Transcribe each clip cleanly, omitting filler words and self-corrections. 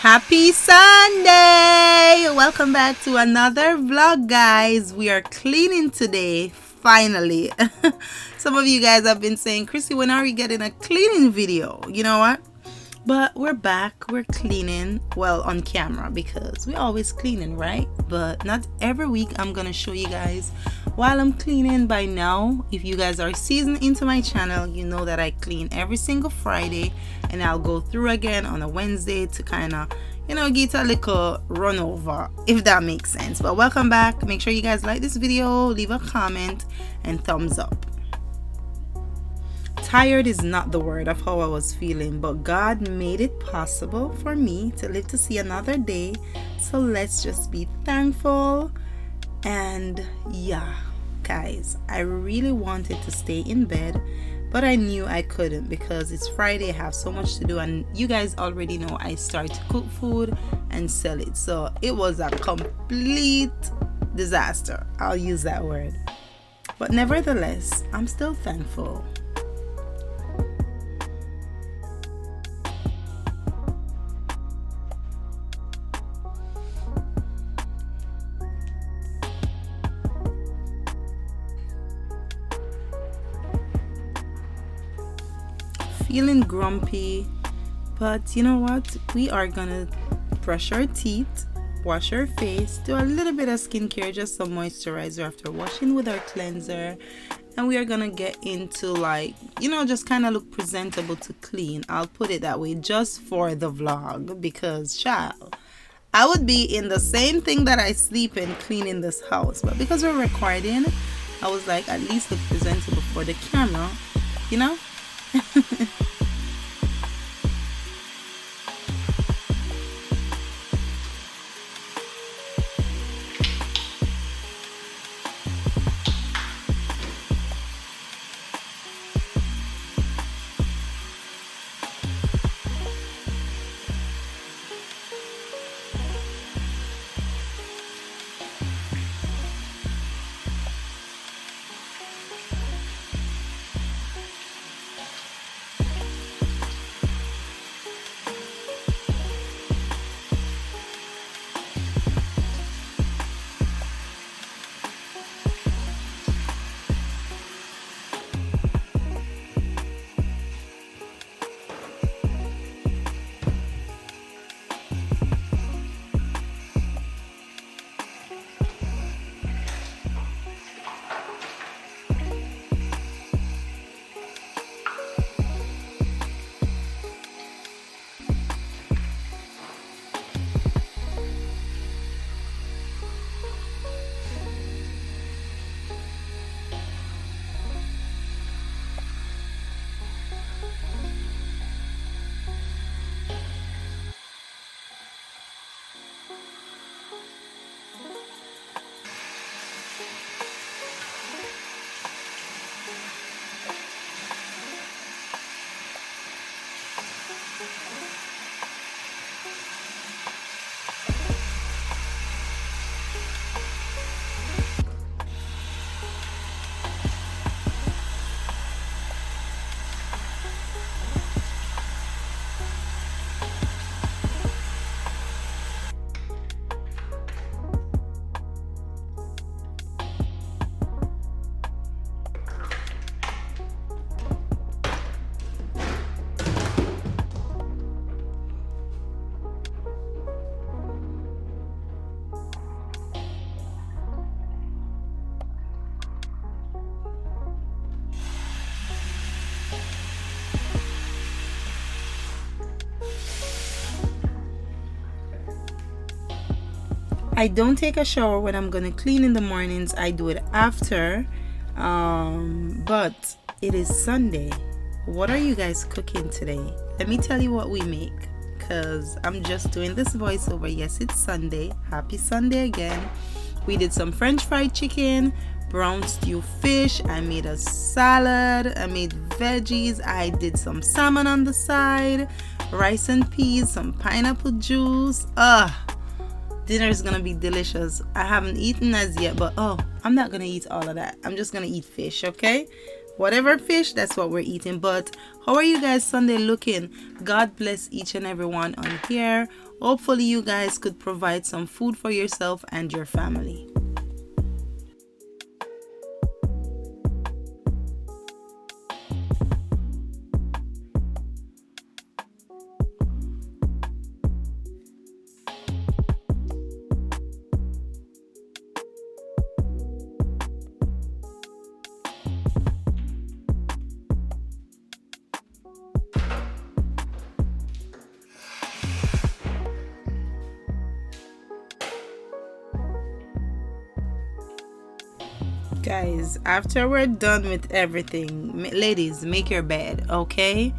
Happy Sunday! Welcome back to another vlog, guys. We are cleaning today, finally. Some of you guys have been saying, Chrissy, when are we getting a cleaning video? You know what? But we're back. We're cleaning, well, on camera, because we're always cleaning, right? But not every week. I'm gonna show you guys while I'm cleaning. By now, if you guys are seasoned into my channel, you know that I clean every single Friday, and I'll go through again on a Wednesday to kind of, get a little run over, if that makes sense. But welcome back. Make sure you guys like this video, leave a comment, and thumbs up. Tired is not the word of how I was feeling, but God made it possible for me to live to see another day. So let's just be thankful. And yeah, guys, I really wanted to stay in bed, but I knew I couldn't because it's Friday. I have so much to do, and you guys already know I start to cook food and sell it. So it was a complete disaster. I'll use that word. But nevertheless, I'm still thankful. Feeling grumpy, but you know what, we are gonna brush our teeth, wash our face, do a little bit of skincare, just some moisturizer after washing with our cleanser, and we are gonna get into just kind of look presentable to clean. I'll put it that way just for the vlog, because child, I would be in the same thing that I sleep in cleaning this house, but because we're recording, I was like, at least look presentable for the camera, you know. I don't take a shower when I'm gonna clean in the mornings. I do it after. But it is Sunday. What are you guys cooking today? Let me tell you what we make, because I'm just doing this voiceover. Yes, it's Sunday. Happy Sunday again. We did some French fried chicken, brown stew fish. I made a salad. I made veggies. I did some salmon on the side, rice and peas, some pineapple juice. Dinner is gonna be delicious. I haven't eaten as yet, but I'm not gonna eat all of that. I'm just gonna eat fish, okay? Whatever fish, that's what we're eating. But how are you guys Sunday looking? God bless each and every one on here. Hopefully you guys could provide some food for yourself and your family. Guys, after we're done with everything, ladies, make your bed, okay?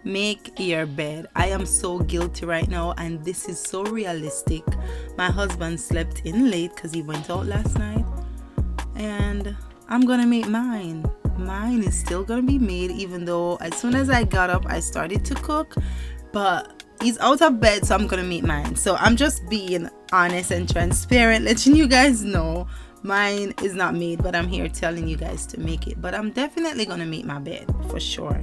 Make your bed. I am so guilty right now, and this is so realistic. My husband slept in late because he went out last night, and I'm gonna make mine. Mine is still gonna be made, even though as soon as I got up, I started to cook, but he's out of bed, so I'm gonna make mine. So I'm just being honest and transparent, letting you guys know mine is not made, but I'm here telling you guys to make it. But I'm definitely gonna make my bed for sure.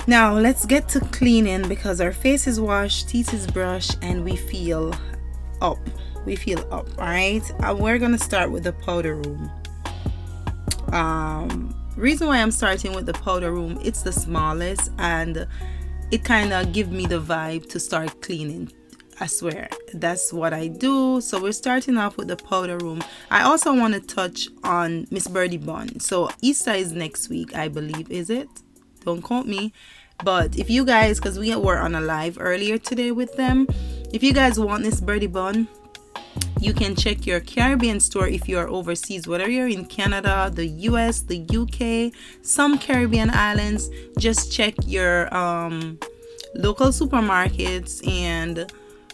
Now let's get to cleaning because our face is washed, teeth is brushed, and we feel up. All right. We're gonna start with the powder room. Reason why I'm starting with the powder room, it's the smallest and it kind of give me the vibe to start cleaning. I swear that's what I do. So we're starting off with the powder room. I also want to touch on Miss Birdie Bun. So Easter is next week, I believe. Is it? Don't quote me. But if you guys, because we were on a live earlier today with them, if you guys want this Birdie Bun, you can check your Caribbean store if you are overseas, whether you're in Canada, the US, the UK, some Caribbean islands. Just check your local supermarkets and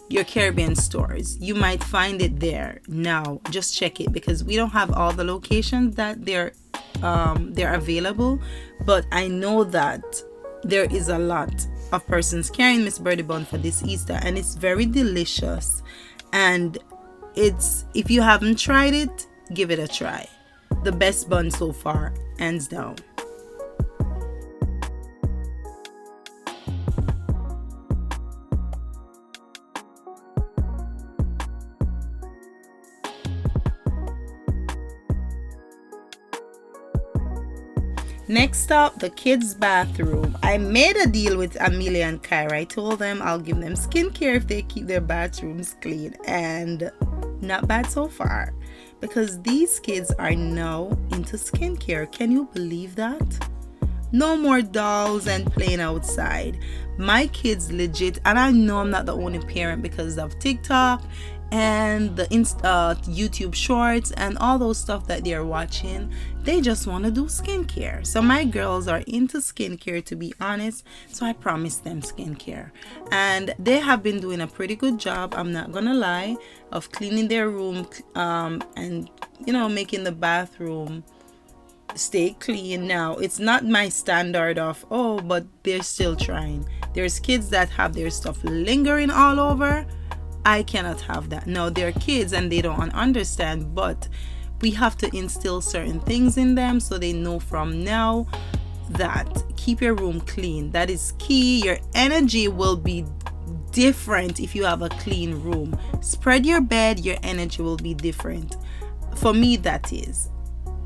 your Caribbean stores. You might find it there. Now just check it because we don't have all the locations that they're available, but I know that there is a lot of persons carrying Miss Birdie Bun for this Easter, and it's very delicious. And it's, if you haven't tried it, give it a try. The best bun so far, hands down. Next up, the kids' bathroom. I made a deal with Amelia and Kyra. I told them I'll give them skincare if they keep their bathrooms clean, and not bad so far because these kids are now into skincare. Can you believe that? No more dolls and playing outside. My kids legit, and I know I'm not the only parent because of TikTok and the YouTube shorts and all those stuff that they're watching. They just want to do skincare. So my girls are into skincare, to be honest. So I promised them skincare, and they have been doing a pretty good job, I'm not gonna lie, of cleaning their room, and making the bathroom stay clean. Now it's not my standard of, oh, but they're still trying. There's kids that have their stuff lingering all over. I cannot have that. No, they're kids and they don't understand, but we have to instill certain things in them so they know from now that keep your room clean. That is key. Your energy will be different if you have a clean room. Spread your bed, your energy will be different. For me, that is.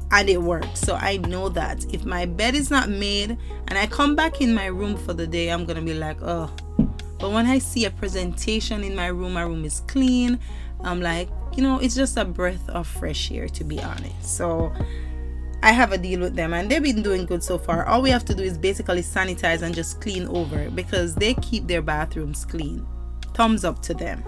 And it works. So I know that if my bed is not made and I come back in my room for the day, I'm gonna be like, oh. But when I see a presentation in my room is clean, I'm like, it's just a breath of fresh air, to be honest. So I have a deal with them and they've been doing good so far. All we have to do is basically sanitize and just clean over, because they keep their bathrooms clean. Thumbs up to them.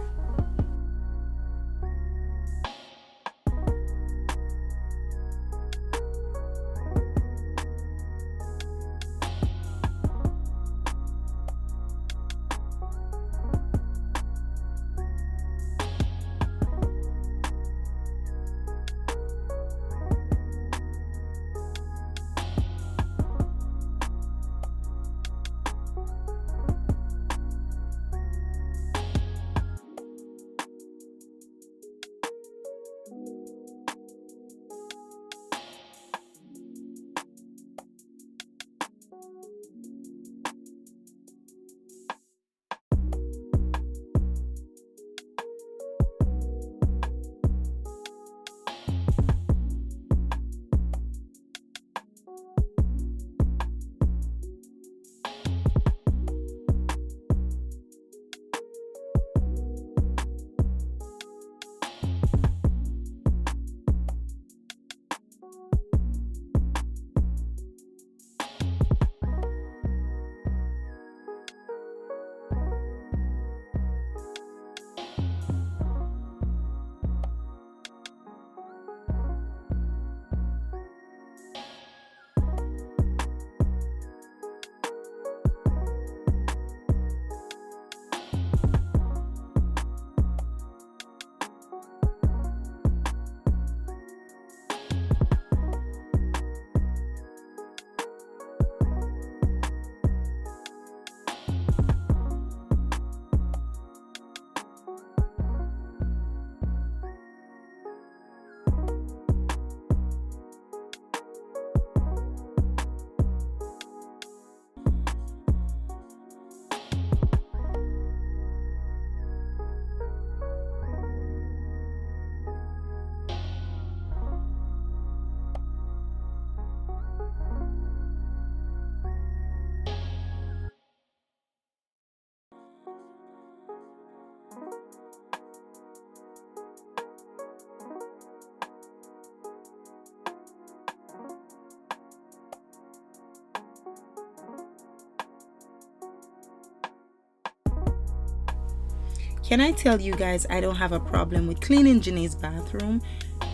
Can I tell you guys, I don't have a problem with cleaning Janae's bathroom.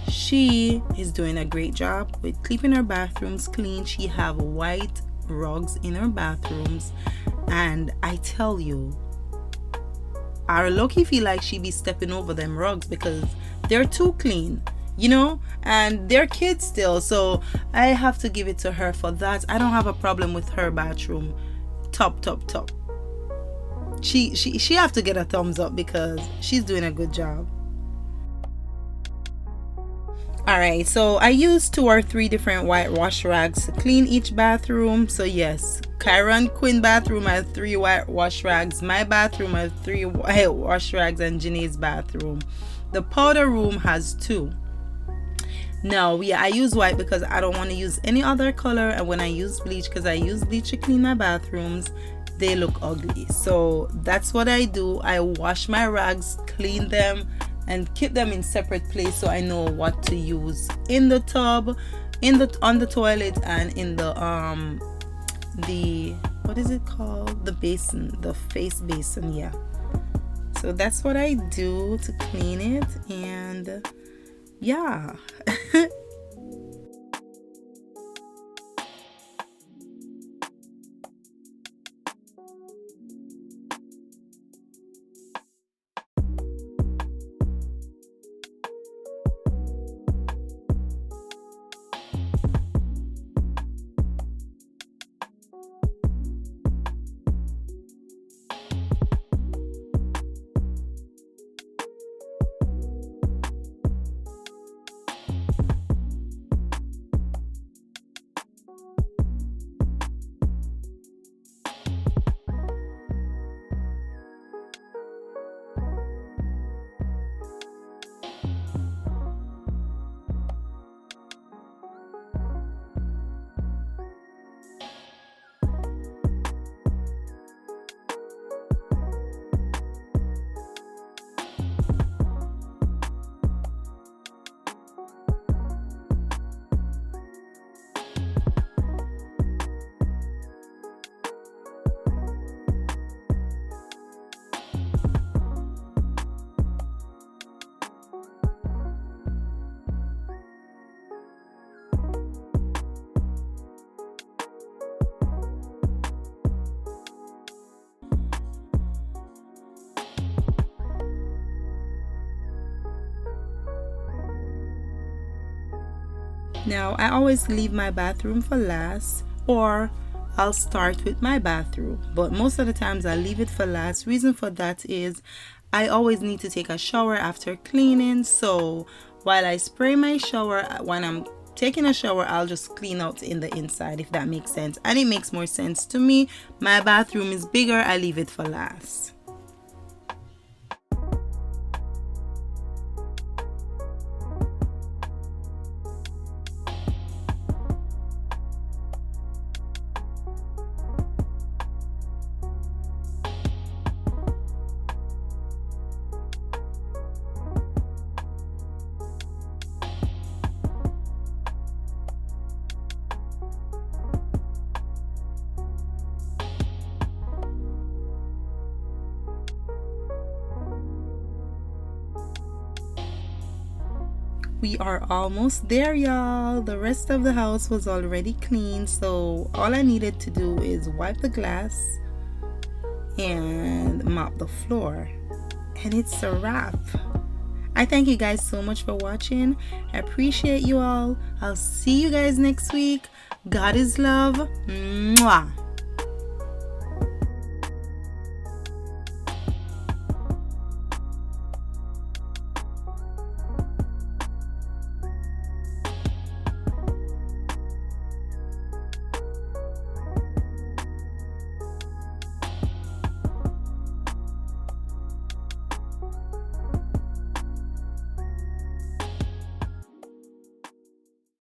She is doing a great job with keeping her bathrooms clean. She have white rugs in her bathrooms, and I tell you, I low-key feel like she be stepping over them rugs because they're too clean, and they're kids still. So I have to give it to her for that. I don't have a problem with her bathroom. Top. She have to get a thumbs up because she's doing a good job. Alright, so I used 2 or 3 different white wash rags to clean each bathroom. So yes, Kyron Quinn bathroom has 3 white wash rags. My bathroom has 3 white wash rags, and Janae's bathroom, the powder room, has 2. No, yeah, I use white because I don't want to use any other color, and when I use bleach, because I use bleach to clean my bathrooms, they look ugly. So that's what I do. I wash my rags, clean them, and keep them in separate place so I know what to use in the tub, on the toilet, and in the what is it called, the basin, the face basin. Yeah, So that's what I do to clean it, and yeah. Now, I always leave my bathroom for last, or I'll start with my bathroom, but most of the times I leave it for last. Reason for that is I always need to take a shower after cleaning, so while I spray my shower, when I'm taking a shower, I'll just clean out in the inside, if that makes sense. And it makes more sense to me. My bathroom is bigger, I leave it for last. We are almost there, y'all. The rest of the house was already clean, so all I needed to do is wipe the glass and mop the floor, and it's a wrap. I thank you guys so much for watching. I appreciate you all. I'll see you guys next week. God is love. Mwah.